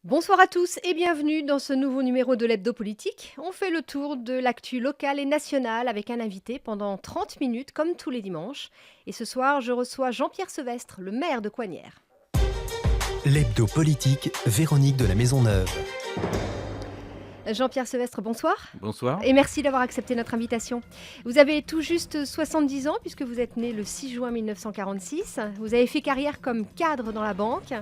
Bonsoir à tous et bienvenue dans ce nouveau numéro de l'Hebdo Politique. On fait le tour de l'actu locale et nationale avec un invité pendant 30 minutes comme tous les dimanches. Et ce soir, je reçois Jean-Pierre Sevestre, le maire de Coignières. L'Hebdo Politique, Véronique de la Maisonneuve. Jean-Pierre Sevestre, bonsoir. Bonsoir. Et merci d'avoir accepté notre invitation. Vous avez tout juste 70 ans puisque vous êtes né le 6 juin 1946. Vous avez fait carrière comme cadre dans la banque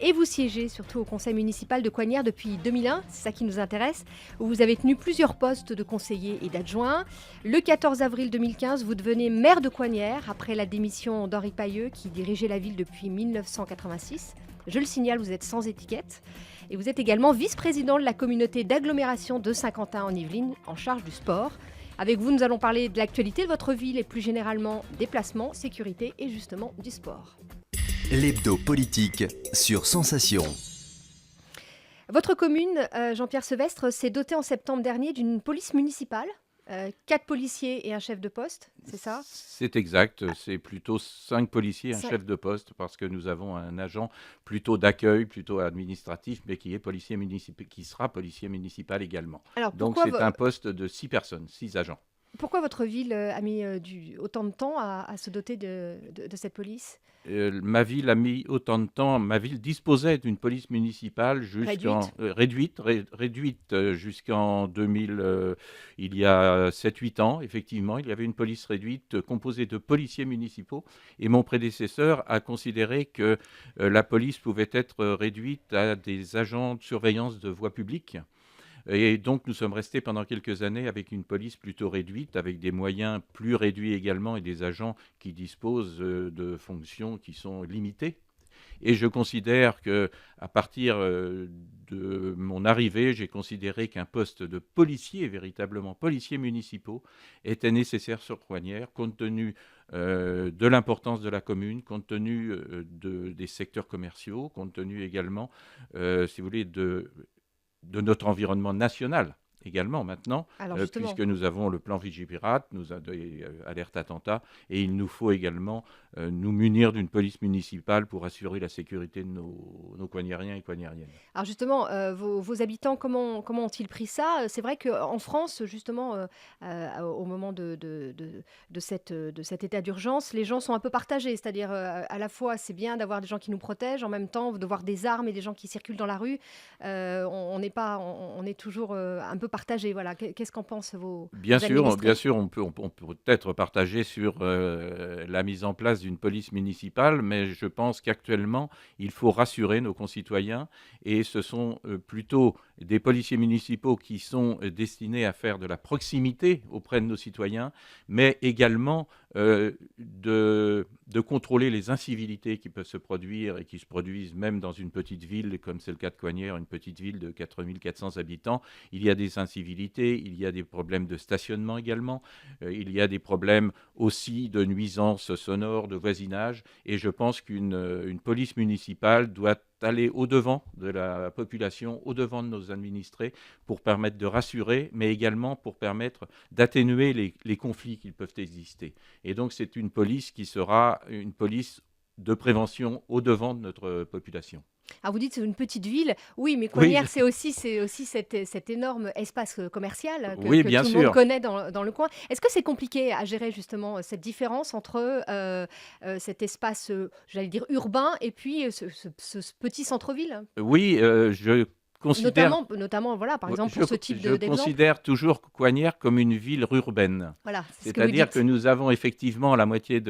et vous siégez surtout au conseil municipal de Coignières depuis 2001, c'est ça qui nous intéresse, où vous avez tenu plusieurs postes de conseiller et d'adjoint. Le 14 avril 2015, vous devenez maire de Coignières après la démission d'Henri Pailleux qui dirigeait la ville depuis 1986. Je le signale, vous êtes sans étiquette. Et vous êtes également vice-président de la communauté d'agglomération de Saint-Quentin en Yvelines, en charge du sport. Avec vous, nous allons parler de l'actualité de votre ville et plus généralement des placements, sécurité et justement du sport. L'Hebdo Politique sur Sensation. Votre commune, Jean-Pierre Sevestre, s'est dotée en septembre dernier d'une police municipale. 4 policiers et un chef de poste, c'est ça? C'est exact, c'est plutôt 5 policiers et un Cinq. chef de poste parce que nous avons un agent plutôt d'accueil, plutôt administratif, mais qui sera policier municipal également. Alors Donc c'est un poste de 6 personnes, 6 agents. pourquoi votre ville a mis autant de temps à se doter de cette police? Ma ville a mis autant de temps. Ma ville disposait d'une police municipale réduite jusqu'en 2000. Il y a 7-8 ans, effectivement, il y avait une police réduite composée de policiers municipaux. Et mon prédécesseur a considéré que la police pouvait être réduite à des agents de surveillance de voie publique. Et donc, nous sommes restés pendant quelques années avec une police plutôt réduite, avec des moyens plus réduits également et des agents qui disposent de fonctions qui sont limitées. Et je considère que, à partir de mon arrivée, j'ai considéré qu'un poste de policier, véritablement policier municipaux, était nécessaire sur Coignières, compte tenu de l'importance de la commune, compte tenu des secteurs commerciaux, compte tenu également, si vous voulez, de notre environnement national également maintenant, Alors justement, puisque nous avons le plan Vigipirate, nous avons des alertes attentats, et il nous faut également nous munir d'une police municipale pour assurer la sécurité de nos Coignériens et Coignériennes. alors justement, vos habitants, comment ont-ils pris ça? C'est vrai qu'en France, justement, au moment de cet état d'urgence, les gens sont un peu partagés. C'est-à-dire, à la fois, c'est bien d'avoir des gens qui nous protègent, en même temps, de voir des armes et des gens qui circulent dans la rue. On est toujours un peu partagés. Voilà. Qu'est-ce qu'en pensent vos administrés? Bien sûr, on peut peut-être partager sur la mise en place d'une police municipale, mais je pense qu'actuellement, il faut rassurer nos concitoyens et ce sont plutôt des policiers municipaux qui sont destinés à faire de la proximité auprès de nos citoyens, mais également de contrôler les incivilités qui peuvent se produire et qui se produisent même dans une petite ville, comme c'est le cas de Coignières, une petite ville de 4 400 habitants. Il y a des incivilités, il y a des problèmes de stationnement également, il y a des problèmes aussi de nuisances sonores, de voisinage, et je pense qu'une police municipale doit aller au-devant de la population, au-devant de nos administrés, pour permettre de rassurer, mais également pour permettre d'atténuer les conflits qui peuvent exister. Et donc c'est une police qui sera une police de prévention au-devant de notre population. Ah, vous dites c'est une petite ville. Oui, mais Oui, Coignières, c'est aussi cet énorme espace commercial oui, que bien tout le monde sûr. connaît dans le coin. Est-ce que c'est compliqué à gérer justement cette différence entre cet espace, j'allais dire urbain, et puis ce petit centre-ville? Oui, je considère Notamment, voilà, par exemple, Je, pour ce type je d'exemple. considère toujours Coignières comme une ville urbaine. Voilà, c'est ce que vous C'est-à-dire que dites. nous avons effectivement la moitié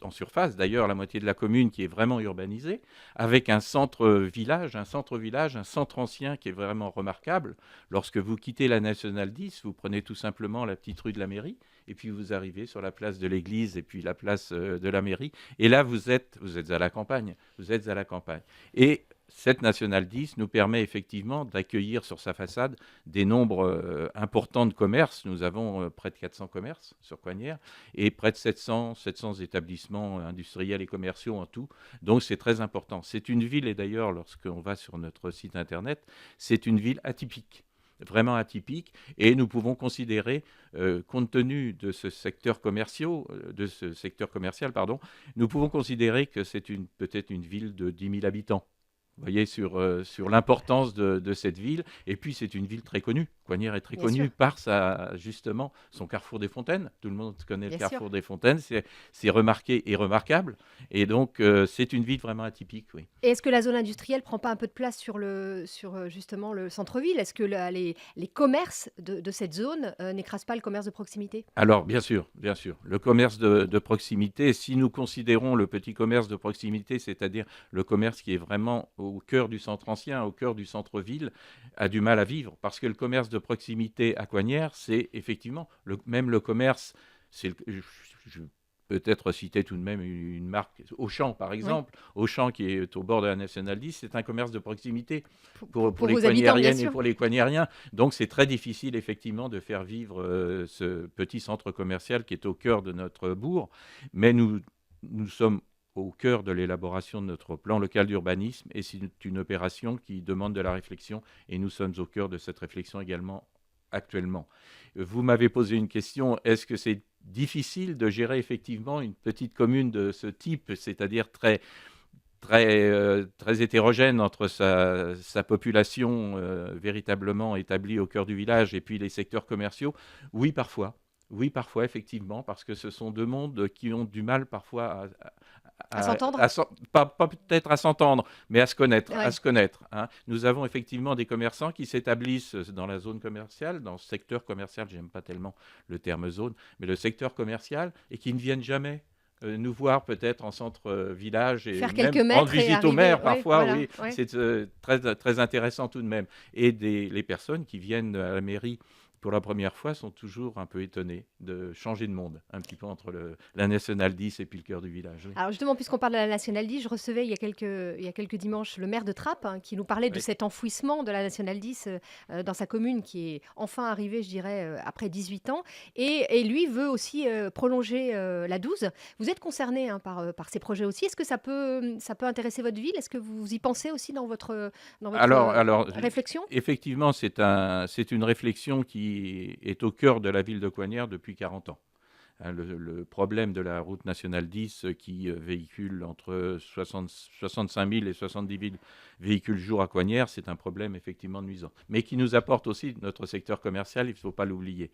en surface d'ailleurs, la moitié de la commune qui est vraiment urbanisée, avec un centre-village, un centre ancien qui est vraiment remarquable. Lorsque vous quittez la Nationale 10, vous prenez tout simplement la petite rue de la mairie, et puis vous arrivez sur la place de l'église et puis la place de la mairie. Et là, vous êtes à la campagne. Vous êtes à la campagne. Et cette Nationale 10 nous permet effectivement d'accueillir sur sa façade des nombres importants de commerces. Nous avons près de 400 commerces sur Coignières et près de 700 établissements industriels et commerciaux en tout. Donc c'est très important. C'est une ville, et d'ailleurs lorsqu'on va sur notre site internet, c'est une ville atypique, vraiment atypique, et nous pouvons considérer, compte tenu de ce secteur commercial, pardon, nous pouvons considérer que c'est peut-être une ville de 10 000 habitants. Vous voyez, sur l'importance de cette ville. Et puis, c'est une ville très connue. Coignières est très Bien connue sûr, par justement, son carrefour des Fontaines. Tout le monde connaît le bien sûr. carrefour des Fontaines. C'est remarqué et remarquable. Et donc, c'est une ville vraiment atypique, oui. Et est-ce que la zone industrielle prend pas un peu de place justement le centre-ville? Est-ce que les commerces de cette zone n'écrasent pas le commerce de proximité? Alors, bien sûr, bien sûr. Le commerce de proximité, si nous considérons le petit commerce de proximité, c'est-à-dire le commerce qui est vraiment au cœur du centre ancien, au cœur du centre-ville, a du mal à vivre. Parce que le commerce de proximité à Coignières, c'est effectivement, même le commerce, je peut-être citer tout de même une marque, Auchan par Oui, exemple. Auchan qui est au bord de la Nationale 10, c'est un commerce de proximité pour pour les vos habitants, bien Coignériennes et sûr. pour les Coignériens. Donc c'est très difficile effectivement de faire vivre ce petit centre commercial qui est au cœur de notre bourg. Mais nous sommes au cœur de l'élaboration de notre plan local d'urbanisme et c'est une opération qui demande de la réflexion et nous sommes au cœur de cette réflexion également actuellement. Vous m'avez posé une question, est-ce que c'est difficile de gérer effectivement une petite commune de ce type, c'est-à-dire très hétérogène entre sa population véritablement établie au cœur du village et puis les secteurs commerciaux? Oui, parfois. Oui, parfois, effectivement, parce que ce sont deux mondes qui ont du mal parfois À s'entendre? pas peut-être à s'entendre, mais à se connaître, Ouais. hein. Nous avons effectivement des commerçants qui s'établissent dans la zone commerciale, dans ce secteur commercial, j'aime pas tellement le terme zone, mais le secteur commercial, et qui ne viennent jamais nous voir peut-être en centre-village et Faire quelques même rendre mètres et visite au arriver, maire ouais, parfois, voilà, oui, ouais. c'est très intéressant tout de même. Et les personnes qui viennent à la mairie pour la première fois sont toujours un peu étonnées de changer de monde, un petit peu entre la Nationale 10 et puis le cœur du village. Oui. Alors justement, puisqu'on parle de la Nationale 10, je recevais il y a quelques dimanches le maire de Trappes hein, qui nous parlait de Oui. cet enfouissement de la Nationale 10 dans sa commune qui est enfin arrivé, je dirais, après 18 ans. Et lui veut aussi prolonger la 12. Vous êtes concerné hein, par ces projets aussi. Est-ce que ça peut intéresser votre ville? Est-ce que vous y pensez aussi dans votre Alors, réflexion? effectivement, c'est une réflexion qui est au cœur de la ville de Coignières depuis 40 ans. Hein, le problème de la route nationale 10 qui véhicule entre 65 000 et 70 000 véhicules jour à Coignières, c'est un problème effectivement nuisant. Mais qui nous apporte aussi notre secteur commercial, il ne faut pas l'oublier.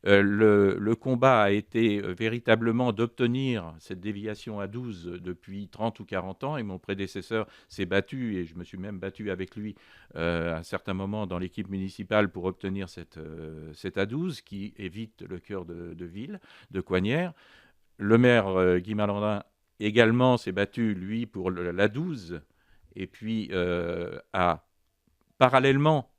Le combat a été véritablement d'obtenir cette déviation à 12 depuis 30 ou 40 ans et mon prédécesseur s'est battu et je me suis même battu avec lui à un certain moment dans l'équipe municipale pour obtenir cette A12 qui évite le cœur de ville de Coignières. Le maire Guy Malandin également s'est battu, lui, pour l'A12 et puis parallèlement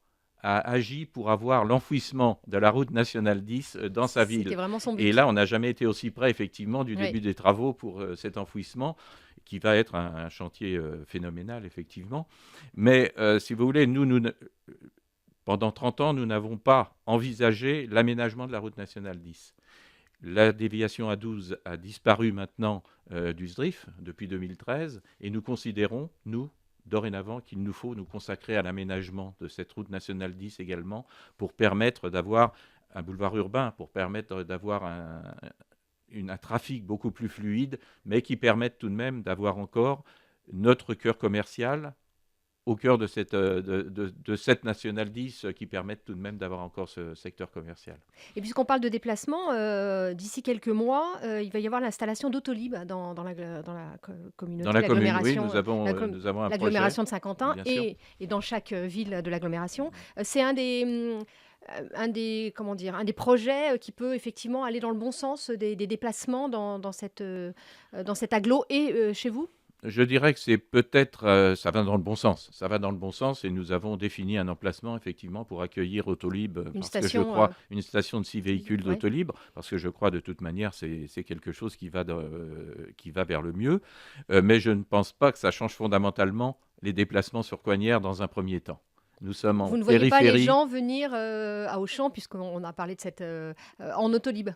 a agi pour avoir l'enfouissement de la route nationale 10 dans sa C'était ville. vraiment son Et but. là, on n'a jamais été aussi près, effectivement, du Oui. début des travaux pour cet enfouissement, qui va être un chantier phénoménal, effectivement. Mais si vous voulez, pendant 30 ans, nous n'avons pas envisagé l'aménagement de la route nationale 10. La déviation A12 a disparu maintenant du SDRIF depuis 2013 et nous considérons, nous, dorénavant, qu'il nous faut nous consacrer à l'aménagement de cette route nationale 10 également pour permettre d'avoir un boulevard urbain, pour permettre d'avoir un trafic beaucoup plus fluide, mais qui permette tout de même d'avoir encore notre cœur commercial au cœur de cette Nationale 10 qui permettent tout de même d'avoir encore ce secteur commercial. Et puisqu'on parle de déplacement, d'ici quelques mois, il va y avoir l'installation d'Autolib dans la Dans communauté, la commune, oui, l'agglomération, nous avons un projet, l'agglomération de Saint-Quentin bien sûr. et dans chaque ville de l'agglomération. C'est un des projets qui peut effectivement aller dans le bon sens des déplacements dans cette agglo et chez vous? Je dirais que c'est peut-être, ça va dans le bon sens. Ça va dans le bon sens et nous avons défini un emplacement effectivement pour accueillir Autolib, Une parce que je station, crois, une station de 6 véhicules ouais. d'Autolib, parce que je crois de toute manière c'est quelque chose qui va vers le mieux. Mais je ne pense pas que ça change fondamentalement les déplacements sur Coignières dans un premier temps. Nous sommes en Vous ne voyez pas les périphérie. gens venir à Auchan, puisqu'on a parlé de en Autolib?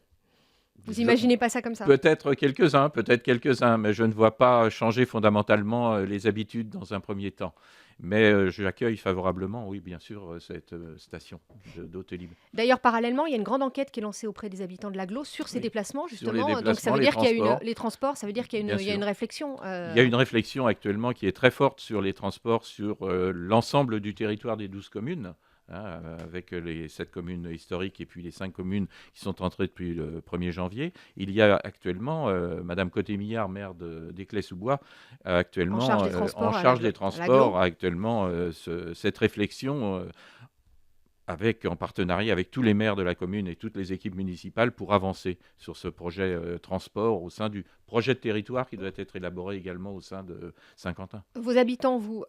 Vous Je- imaginez pas ça comme ça? peut-être quelques-uns, mais je ne vois pas changer fondamentalement les habitudes dans un premier temps. Mais j'accueille favorablement, oui, bien sûr, cette station d'Hôtel-Libre. D'ailleurs, parallèlement, il y a une grande enquête qui est lancée auprès des habitants de l'agglo sur ces Oui, déplacements, sur les justement. Donc, ça déplacements, veut les dire qu'il y a une transports, les transports, ça veut dire qu'il y a bien il y a une sûr. réflexion. Il y a une réflexion actuellement qui est très forte sur les transports sur l'ensemble du territoire des 12 communes, hein, avec les 7 communes historiques et puis les 5 communes qui sont entrées depuis le 1er janvier. Il y a actuellement, Madame Côté-Millard, maire d'Éclès-sous-Bois, En charge actuellement, des en transports charge des à l'agglo. transports, a actuellement cette réflexion avec, en partenariat avec tous les maires de la commune et toutes les équipes municipales pour avancer sur ce projet transport au sein du projet de territoire qui doit être élaboré également au sein de Saint-Quentin. Vos habitants, vous,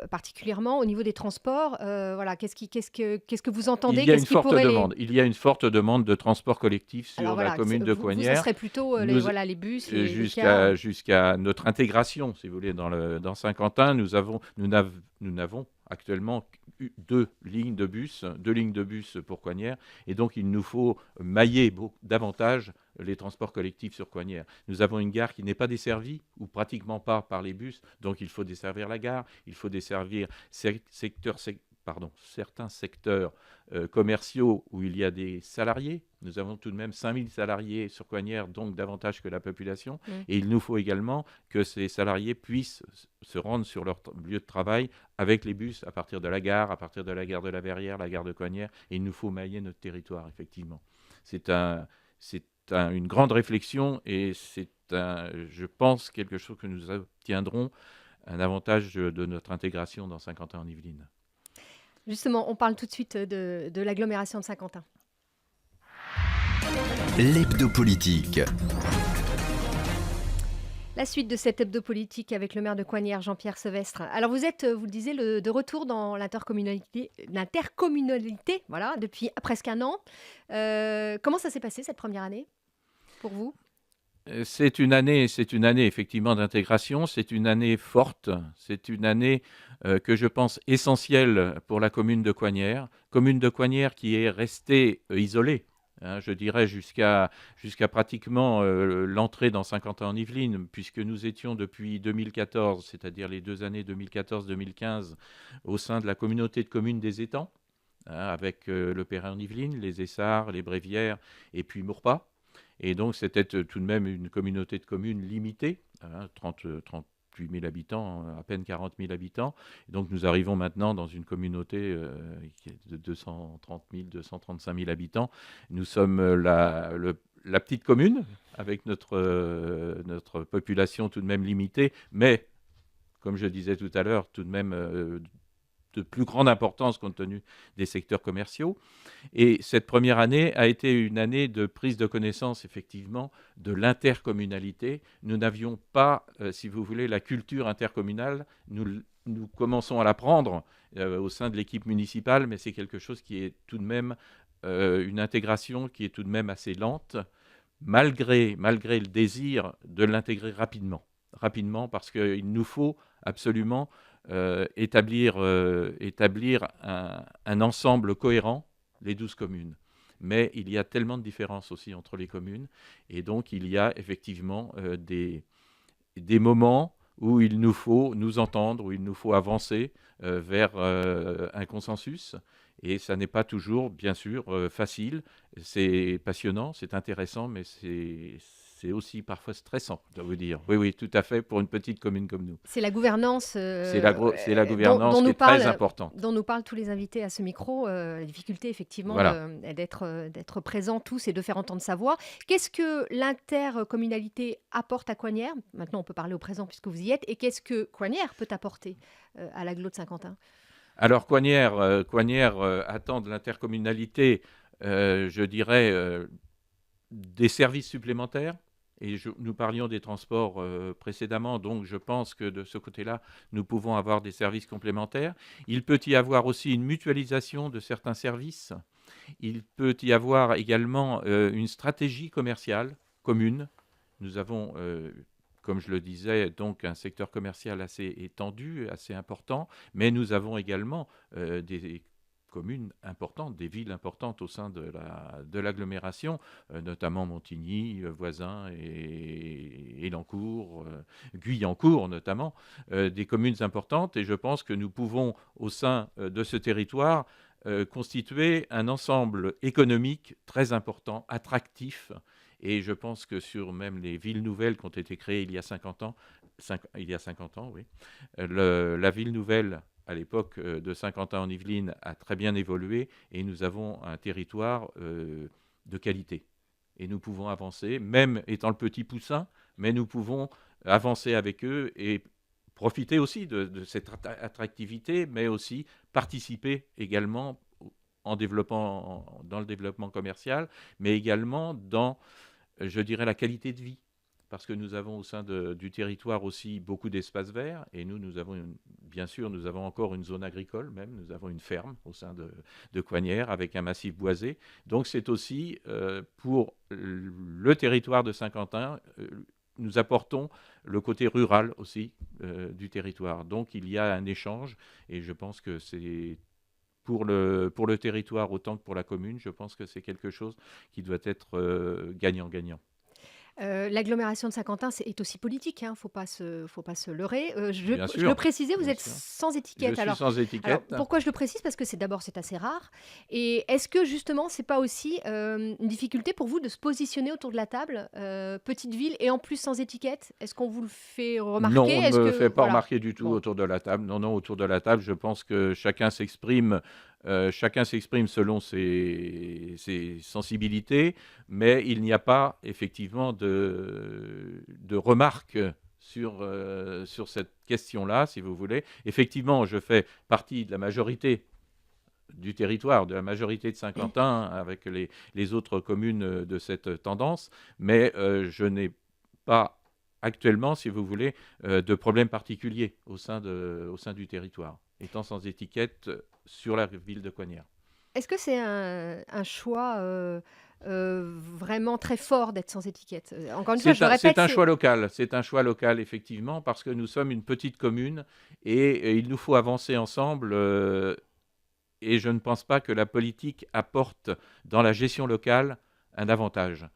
particulièrement, au niveau des transports, voilà, qu'est-ce que vous Il entendez? y a Qu'est-ce une qui forte pourrait les demande. Il y a une forte demande de transport collectif alors sur la voilà, commune de vous, ça Coignères. serait plutôt, Nous, les bus, les cars? jusqu'à notre intégration, si vous voulez, dans Saint-Quentin, nous n'avons actuellement eu deux lignes de bus pour Coignères, et donc il nous faut mailler davantage les transports collectifs sur Coignères. Nous avons une gare qui n'est pas desservie, ou pratiquement pas, par les bus, donc il faut desservir la gare, il faut desservir certains secteurs commerciaux où il y a des salariés. Nous avons tout de même 5000 salariés sur Coignères, donc davantage que la population. Et il nous faut également que ces salariés puissent se rendre sur leur lieu de travail avec les bus à partir de la gare de la Verrière, la gare de Coignères. Et il nous faut mailler notre territoire, effectivement. C'est une grande réflexion et je pense, quelque chose que nous obtiendrons un avantage de notre intégration dans Saint-Quentin-en-Yvelines. Justement, on parle tout de suite de l'agglomération de Saint-Quentin. L'hebdo politique. La suite de cette hebdo politique avec le maire de Coignères, Jean-Pierre Sevestre. Alors vous êtes, vous le disiez, de retour dans l'intercommunalité, voilà, depuis presque un an. Comment ça s'est passé cette première année pour vous? C'est une année effectivement d'intégration, c'est une année forte, c'est une année que je pense essentielle pour la commune de Coignères qui est restée isolée, hein, je dirais jusqu'à pratiquement l'entrée dans Saint-Quentin-en-Yvelines, puisque nous étions depuis 2014, c'est-à-dire les 2 années 2014-2015, au sein de la communauté de communes des Étangs, hein, avec le Perret-en-Yvelines, les Essarts, les Brévières et puis Maurepas. Et donc, c'était tout de même une communauté de communes limitée, hein, 38 000 habitants, à peine 40 000 habitants. Et donc, nous arrivons maintenant dans une communauté qui est de 230 000, 235 000 habitants. Nous sommes la petite commune, avec notre population tout de même limitée, mais, comme je disais tout à l'heure, tout de même de plus grande importance compte tenu des secteurs commerciaux. Et cette première année a été une année de prise de connaissance, effectivement, de l'intercommunalité. Nous n'avions pas, si vous voulez, la culture intercommunale. Nous commençons à l'apprendre au sein de l'équipe municipale, mais c'est quelque chose qui est tout de même une intégration qui est tout de même assez lente, malgré le désir de l'intégrer rapidement, parce qu'il nous faut absolument établir un ensemble cohérent, les 12 communes. Mais il y a tellement de différences aussi entre les communes, et donc il y a effectivement des moments où il nous faut nous entendre, où il nous faut avancer vers un consensus. Et ça n'est pas toujours, bien sûr, facile. C'est passionnant, c'est intéressant, mais c'est aussi parfois stressant, je dois vous dire. Oui, oui, tout à fait, pour une petite commune comme nous. C'est la gouvernance C'est la gouvernance qui est très importante. dont nous parlent tous les invités à ce micro, la difficulté effectivement Voilà. d'être présents tous et de faire entendre sa voix. Qu'est-ce que l'intercommunalité apporte à Coignères? Maintenant, on peut parler au présent puisque vous y êtes. Et qu'est-ce que Coignères peut apporter à l'agglo de Saint-Quentin? Alors, Coignères attend de l'intercommunalité, je dirais, des services supplémentaires. Et nous parlions des transports précédemment, donc je pense que de ce côté-là, nous pouvons avoir des services complémentaires. Il peut y avoir aussi une mutualisation de certains services. Il peut y avoir également une stratégie commerciale commune. Nous avons, comme je le disais, donc un secteur commercial assez étendu, assez important, mais nous avons également des communes importantes, des villes importantes au sein de l'agglomération, notamment Montigny, Voisins et Élancourt, Guyancourt notamment, des communes importantes. Et je pense que nous pouvons, au sein de ce territoire, constituer un ensemble économique très important, attractif. Et je pense que sur même les villes nouvelles qui ont été créées il y a 50 ans, oui, la ville nouvelle à l'époque de Saint-Quentin-en-Yvelines a très bien évolué et nous avons un territoire de qualité. Et nous pouvons avancer, même étant le petit poussin, mais nous pouvons avancer avec eux et profiter aussi de cette attractivité, mais aussi participer également dans le développement commercial, mais également dans, je dirais, la qualité de vie. Parce que nous avons au sein du territoire aussi beaucoup d'espaces verts, et nous avons, bien sûr, nous avons encore une zone agricole même, nous avons une ferme au sein de Coignères avec un massif boisé. Donc c'est aussi pour le territoire de Saint-Quentin, nous apportons le côté rural aussi du territoire. Donc il y a un échange, et je pense que c'est pour le territoire autant que pour la commune, je pense que c'est quelque chose qui doit être gagnant-gagnant. L'agglomération de Saint-Quentin est aussi politique, hein, faut pas se leurrer. Bien Je le sûr, précisais, vous bien êtes sûr. sans Je étiquette. suis Alors, sans étiquette. pourquoi je le précise? Parce que c'est assez rare. Et est-ce que justement, c'est pas aussi une difficulté pour vous de se positionner autour de la table, petite ville et en plus sans étiquette? Est-ce qu'on vous le fait Non, remarquer? on ne Est-ce me que fait pas voilà. remarquer du tout Bon, autour de la table. Non, non, autour de la table, je pense que chacun s'exprime selon ses sensibilités, mais il n'y a pas effectivement de remarques sur cette question-là, si vous voulez. Effectivement, je fais partie de la majorité du territoire, de la majorité de Saint-Quentin, avec les autres communes de cette tendance, mais je n'ai pas actuellement, si vous voulez, de problème particulier au sein du territoire, étant sans étiquette sur la ville de Coignères. est-ce que c'est un choix vraiment très fort d'être sans étiquette? Encore une fois, je le C'est répète, un c'est choix local, c'est un choix local effectivement, parce que nous sommes une petite commune et il nous faut avancer ensemble. Et je ne pense pas que la politique apporte dans la gestion locale un avantage.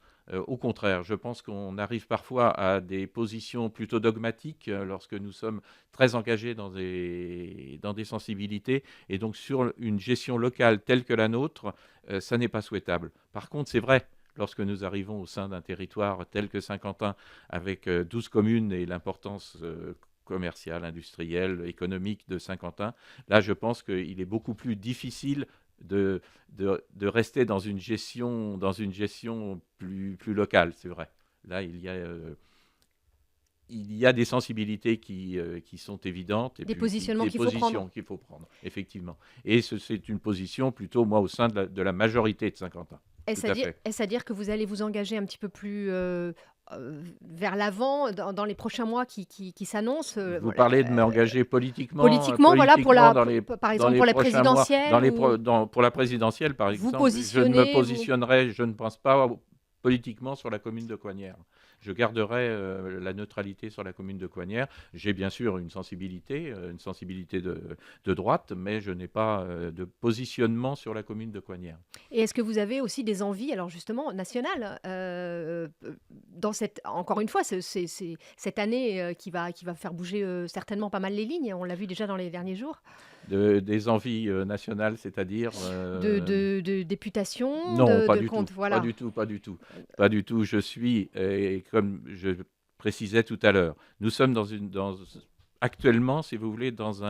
Au contraire, je pense qu'on arrive parfois à des positions plutôt dogmatiques lorsque nous sommes très engagés dans des sensibilités. Et donc sur une gestion locale telle que la nôtre, ça n'est pas souhaitable. Par contre, c'est vrai, lorsque nous arrivons au sein d'un territoire tel que Saint-Quentin, avec 12 communes et l'importance commerciale, industrielle, économique de Saint-Quentin, là, je pense qu'il est beaucoup plus difficile de rester dans une gestion plus locale, c'est vrai. Là, il y a des sensibilités qui sont évidentes et des puis positionnements des qu'il faut prendre. positions qu'il faut prendre, effectivement. Et c'est une position plutôt, moi, au sein de la majorité de Saint-Quentin. Tout à fait. Est-ce à dire que vous allez vous engager un petit peu plus vers l'avant dans les prochains mois qui s'annoncent Vous parlez de m'engager politiquement, voilà, par dans exemple les pour la prochains mois, présidentielle, ou pour la présidentielle, par vous exemple. Je ne me positionnez, vous... positionnerai, je ne pense pas politiquement sur la commune de Coignères. Je garderai la neutralité sur la commune de Coignères. J'ai bien sûr une sensibilité de droite, mais je n'ai pas de positionnement sur la commune de Coignères. Et est-ce que vous avez aussi des envies, alors justement, nationales, dans encore une fois, c'est cette année qui va faire bouger certainement pas mal les lignes, on l'a vu déjà dans les derniers jours, Des envies nationales, c'est-à-dire de députation, non, pas de du tout, compte, pas voilà. du tout, pas du tout, pas du tout. Je suis, et comme je précisais tout à l'heure, nous sommes actuellement, si vous voulez, dans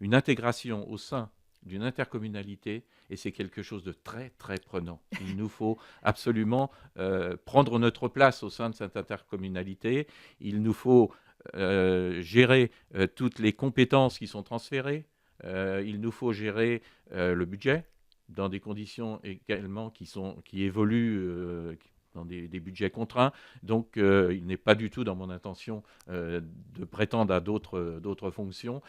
une intégration au sein d'une intercommunalité, et c'est quelque chose de très, très prenant. Il nous faut absolument prendre notre place au sein de cette intercommunalité. Il nous faut gérer toutes les compétences qui sont transférées. Il nous faut gérer le budget dans des conditions également qui évoluent dans des budgets contraints. Donc, il n'est pas du tout dans mon intention de prétendre à d'autres fonctions.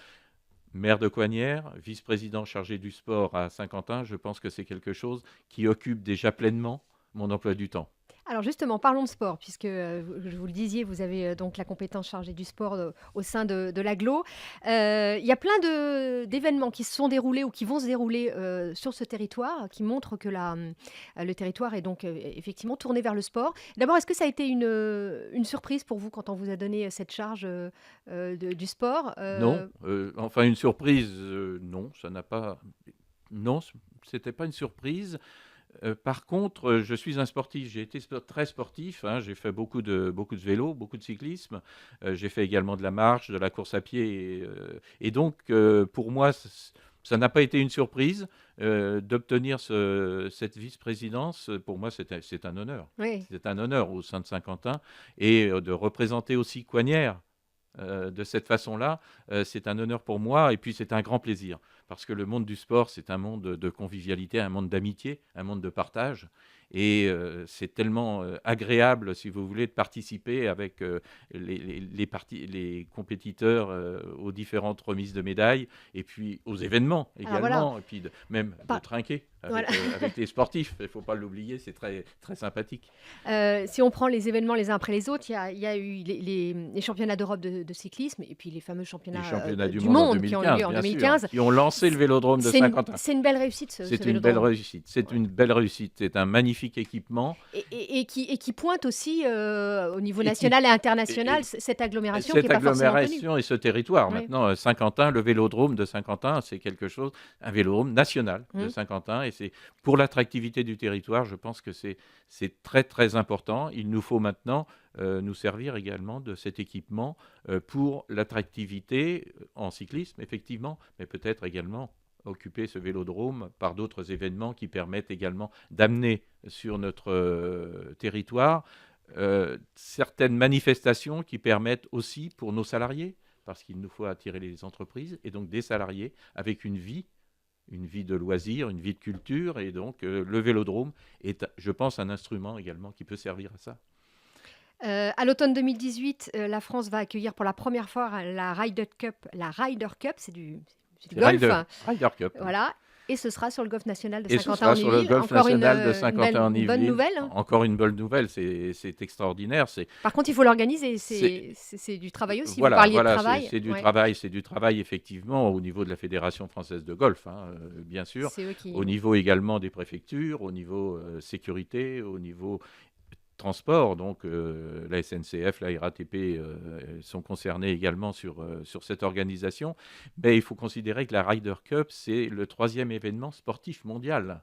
Maire de Coignères, vice-président chargé du sport à Saint-Quentin, je pense que c'est quelque chose qui occupe déjà pleinement mon emploi du temps. Alors justement, parlons de sport, puisque je vous le disiez, vous avez donc la compétence chargée du sport au sein de l'agglo. Il y a plein d'événements qui se sont déroulés ou qui vont se dérouler sur ce territoire, qui montrent que le territoire est donc effectivement tourné vers le sport. D'abord, est-ce que ça a été une surprise pour vous quand on vous a donné cette charge du sport Non, enfin une surprise, non, ça n'a pas. Non, c'était pas une surprise. Par contre, je suis un sportif. J'ai été très sportif, hein. J'ai fait beaucoup de vélo, beaucoup de cyclisme. J'ai fait également de la marche, de la course à pied. Et donc, pour moi, ça n'a pas été une surprise d'obtenir cette vice-présidence. Pour moi, c'est un honneur. Oui. C'est un honneur au sein de Saint-Quentin. Et de représenter aussi Coignères de cette façon-là, c'est un honneur pour moi et puis c'est un grand plaisir. Parce que le monde du sport, c'est un monde de convivialité, un monde d'amitié, un monde de partage. Et c'est tellement agréable, si vous voulez, de participer avec les compétiteurs aux différentes remises de médailles et puis aux événements Alors voilà. également. Et puis même de trinquer Voilà. avec les sportifs. Il ne faut pas l'oublier, c'est très, très sympathique. Si on prend les événements les uns après les autres, il y a eu les championnats d'Europe de cyclisme et puis les fameux Les championnats championnats du du monde en monde qui ont eu lieu en bien sûr, 2015. qui ont lancé le vélodrome de C'est une, Saint-Quentin. c'est une belle réussite, ce C'est une belle vélodrome. réussite. C'est une belle réussite. C'est un magnifique équipement. Et qui pointe aussi au niveau Et qui- national et international et- cette agglomération qui n'est Cette pas forcément connue. agglomération et ce territoire. Oui. Maintenant, Saint-Quentin, le vélodrome de Saint-Quentin, c'est quelque chose, un vélodrome national de Mmh. Saint-Quentin. Et c'est pour l'attractivité du territoire, je pense que c'est très, très important. Il nous faut maintenant nous servir également de cet équipement pour l'attractivité en cyclisme, effectivement, mais peut-être également occuper ce vélodrome par d'autres événements qui permettent également d'amener sur notre territoire certaines manifestations qui permettent aussi pour nos salariés, parce qu'il nous faut attirer les entreprises, et donc des salariés avec une vie de loisirs, une vie de culture, et donc le vélodrome est, je pense, un instrument également qui peut servir à ça. À l'automne 2018, la France va accueillir pour la première fois la Ryder Cup. La Ryder Cup, c'est du golf. Ryder Cup. Voilà. Et ce sera sur le golf national de Et ce Saint-Quentin en sera sur le Yvelines. golf Encore national de Saint-Quentin en une bonne Yvelines. nouvelle. Encore une bonne nouvelle, c'est extraordinaire. Par contre, il faut l'organiser. C'est- C'est du travail aussi. Voilà, Vous parliez voilà, de travail. c'est du Ouais. travail, c'est du travail effectivement au niveau de la Fédération française de golf, hein, bien sûr, C'est eux qui. au niveau également des préfectures, au niveau sécurité, au niveau transport, donc la SNCF, la RATP sont concernés également sur cette organisation. Mais il faut considérer que la Ryder Cup, c'est le 3e événement sportif mondial.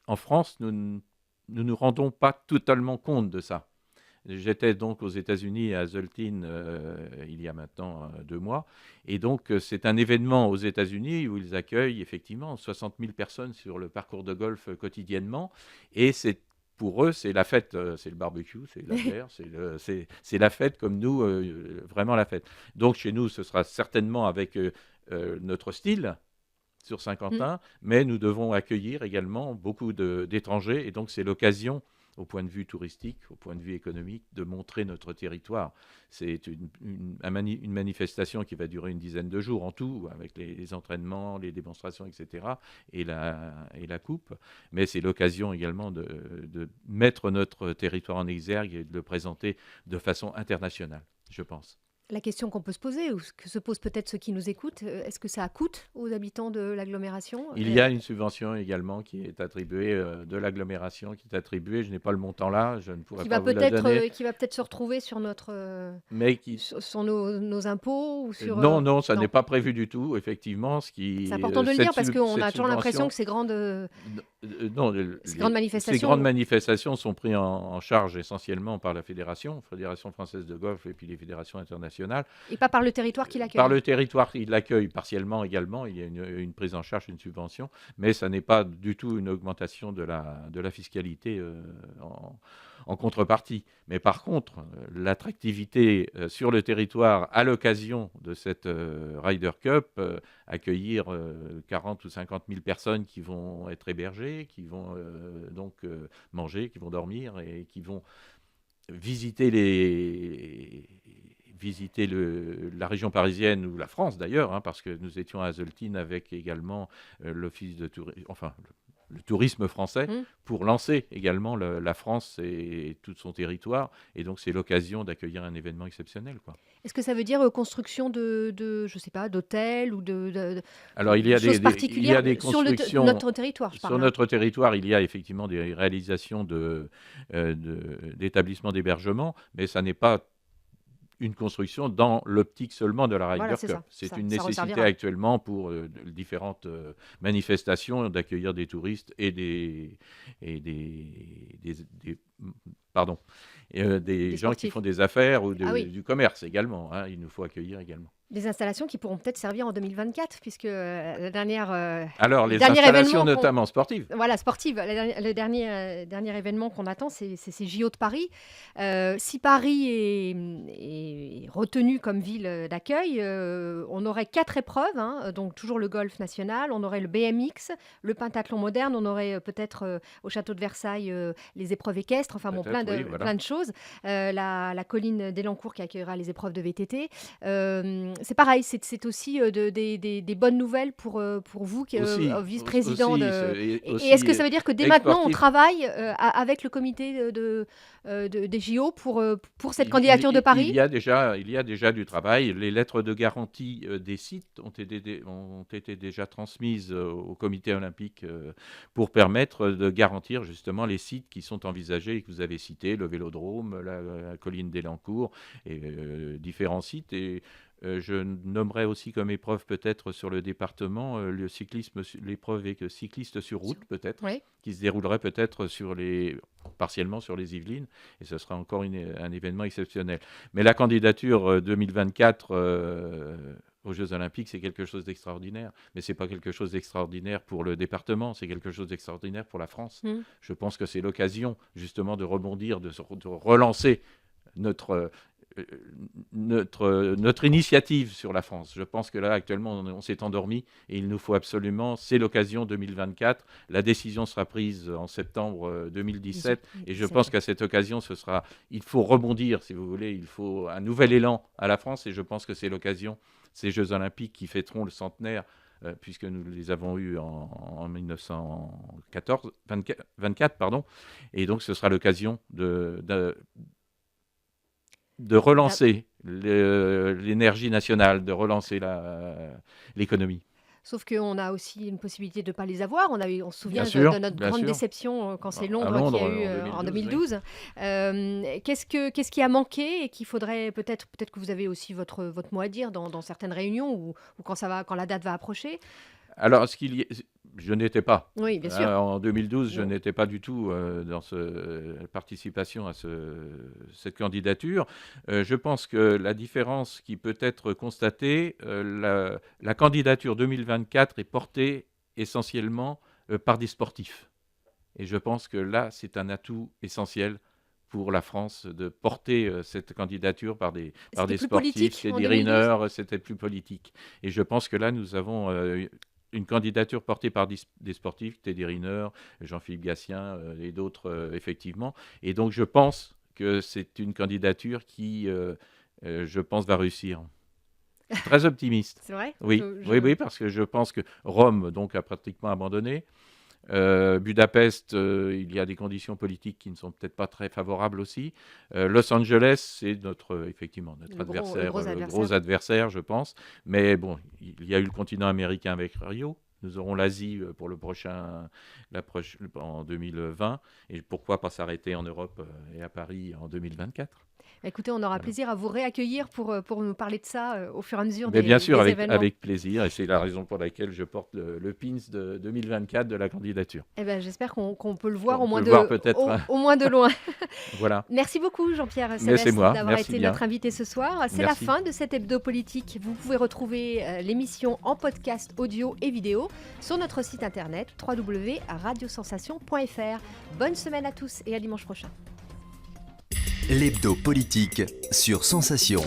En France, nous ne nous rendons pas totalement compte de ça. J'étais donc aux États-Unis à Zoltin il y a maintenant 2 mois. Et donc, c'est un événement aux États-Unis où ils accueillent effectivement 60 000 personnes sur le parcours de golf quotidiennement. Et pour eux, c'est la fête, c'est le barbecue, c'est la bière, c'est la fête comme nous, vraiment la fête. Donc, chez nous, ce sera certainement avec notre style sur Saint-Quentin, mais nous devons accueillir également beaucoup d'étrangers. Et donc, c'est l'occasion au point de vue touristique, au point de vue économique, de montrer notre territoire. C'est une manifestation qui va durer une dizaine de jours en tout, avec les entraînements, les démonstrations, etc., et la coupe. Mais c'est l'occasion également de mettre notre territoire en exergue et de le présenter de façon internationale, je pense. La question qu'on peut se poser, ou que se posent peut-être ceux qui nous écoutent, est-ce que ça coûte aux habitants de l'agglomération? Il y a une subvention également qui est attribuée, de l'agglomération qui est attribuée. Je n'ai pas le montant là, je ne pourrais Qui pas va vous la donner. peut-être qui va peut-être se retrouver sur notre Mais qui, sur nos impôts ou sur non, ça non. n'est pas prévu du tout, effectivement. C'est important de le dire parce qu'on a toujours l'impression que ces grandes Non, ces grandes ces grandes manifestations sont prises en charge essentiellement par la Fédération française de golf et puis les fédérations internationales. et pas par le territoire qui l'accueille. Par le territoire, il l'accueille partiellement également. Il y a une prise en charge, une subvention, mais ça n'est pas du tout une augmentation de la fiscalité en contrepartie. Mais par contre, l'attractivité sur le territoire à l'occasion de cette Ryder Cup, accueillir 40 ou 50 000 personnes qui vont être hébergées, qui vont donc manger, qui vont dormir et qui vont visiter la région parisienne ou la France d'ailleurs, hein, parce que nous étions à Zoltin avec également l'office de tourisme, enfin le tourisme français, Mmh. pour lancer également la France et tout son territoire. Et donc, c'est l'occasion d'accueillir un événement exceptionnel, quoi. Est-ce que ça veut dire, construction je sais pas, d'hôtels ou Alors, il y de a choses il y particulières a des sur constructions notre territoire, je sur parle, hein? notre territoire. Il y a effectivement des réalisations d'établissements d'hébergement, mais ça n'est pas une construction dans l'optique seulement de la Voilà, Ryder c'est Cup. ça. C'est Ça une ça nécessité resservira. actuellement pour différentes manifestations d'accueillir des touristes et pardon, des Des gens qui sportifs. font des affaires ou Ah oui. du commerce également, hein. Il nous faut accueillir également. Des installations qui pourront peut-être servir en 2024 puisque, Alors, le les dernier installations événement notamment sportives. voilà, sportive. Le dernier événement qu'on attend, c'est ces JO de Paris. Si Paris est retenu comme ville d'accueil, on aurait 4 épreuves, hein, donc toujours le golf national, on aurait le BMX, le pentathlon moderne, on aurait peut-être au château de Versailles les épreuves équestres, enfin bon, Peut-être, oui, voilà. plein de choses. La colline d'Elancourt qui accueillera les épreuves de VTT. C'est pareil, c'est aussi des bonnes nouvelles pour vous, Aussi, vice-président aussi, de. Et aussi, est-ce que ça veut dire que dès maintenant, on ex-sportif. travaille avec le comité des JO pour cette candidature de Paris? Il y a déjà du travail. Les lettres de garantie des sites ont été déjà transmises au comité olympique pour permettre de garantir justement les sites qui sont envisagés et que vous avez cités, le Vélodrome, la colline d'Elancourt et différents sites. Et je nommerai aussi comme épreuve peut-être sur le département l'épreuve cycliste sur route peut-être, Oui. qui se déroulerait peut-être partiellement sur les Yvelines, et ce sera encore un événement exceptionnel. Mais la candidature 2024 aux Jeux Olympiques, c'est quelque chose d'extraordinaire. Mais ce n'est pas quelque chose d'extraordinaire pour le département, c'est quelque chose d'extraordinaire pour la France. Mm. Je pense que c'est l'occasion justement de rebondir, de relancer notre initiative sur la France. Je pense que là, actuellement, on s'est endormi et il nous faut absolument, c'est l'occasion 2024. La décision sera prise en septembre 2017 et je pense qu'à cette occasion, il faut rebondir, si vous voulez, il faut un nouvel élan à la France et je pense que c'est l'occasion, ces Jeux Olympiques qui fêteront le centenaire, puisque nous les avons eus en 1924, pardon, et donc ce sera l'occasion de relancer l'énergie nationale, de relancer l'économie. Sauf qu'on a aussi une possibilité de ne pas les avoir. On se souvient de notre grande déception quand c'est Londres qu'il y a eu en 2012. Oui. Qu'est-ce qui a manqué et qu'il faudrait peut-être que vous avez aussi votre mot à dire dans certaines réunions ou quand la date va approcher? Alors, je n'étais pas. Oui, bien sûr. En 2012, je n'étais pas du tout dans participation à cette candidature. Je pense que la différence qui peut être constatée, la candidature 2024 est portée essentiellement par des sportifs. Et je pense que là, c'est un atout essentiel pour la France de porter cette candidature par des sportifs. C'est des runners, c'était plus politique. Et je pense que là, nous avons une candidature portée par des sportifs, Teddy Riner, Jean-Philippe Gatien et d'autres, effectivement. Et donc, je pense que c'est une candidature qui, je pense, va réussir. Je suis très optimiste. C'est vrai ? Oui, oui, parce que je pense que Rome donc, a pratiquement abandonné. Budapest, il y a des conditions politiques qui ne sont peut-être pas très favorables aussi. Los Angeles, c'est notre gros adversaire, je pense. Mais bon, il y a eu le continent américain avec Rio. Nous aurons l'Asie pour en 2020. Et pourquoi pas s'arrêter en Europe et à Paris en 2024 ? Écoutez, on aura plaisir à vous réaccueillir pour nous parler de ça au fur et à mesure bien sûr, des événements. Avec plaisir. Et c'est la raison pour laquelle je porte le pins de 2024 de la candidature. Eh ben, j'espère qu'on peut le voir au moins de loin. Voilà. Merci beaucoup, Jean-Pierre Céleste, d'avoir été notre invité ce soir. C'est la fin de cet hebdo politique. Vous pouvez retrouver l'émission en podcast audio et vidéo sur notre site internet www.radiosensation.fr. Bonne semaine à tous et à dimanche prochain. L'hebdo politique sur Sensation.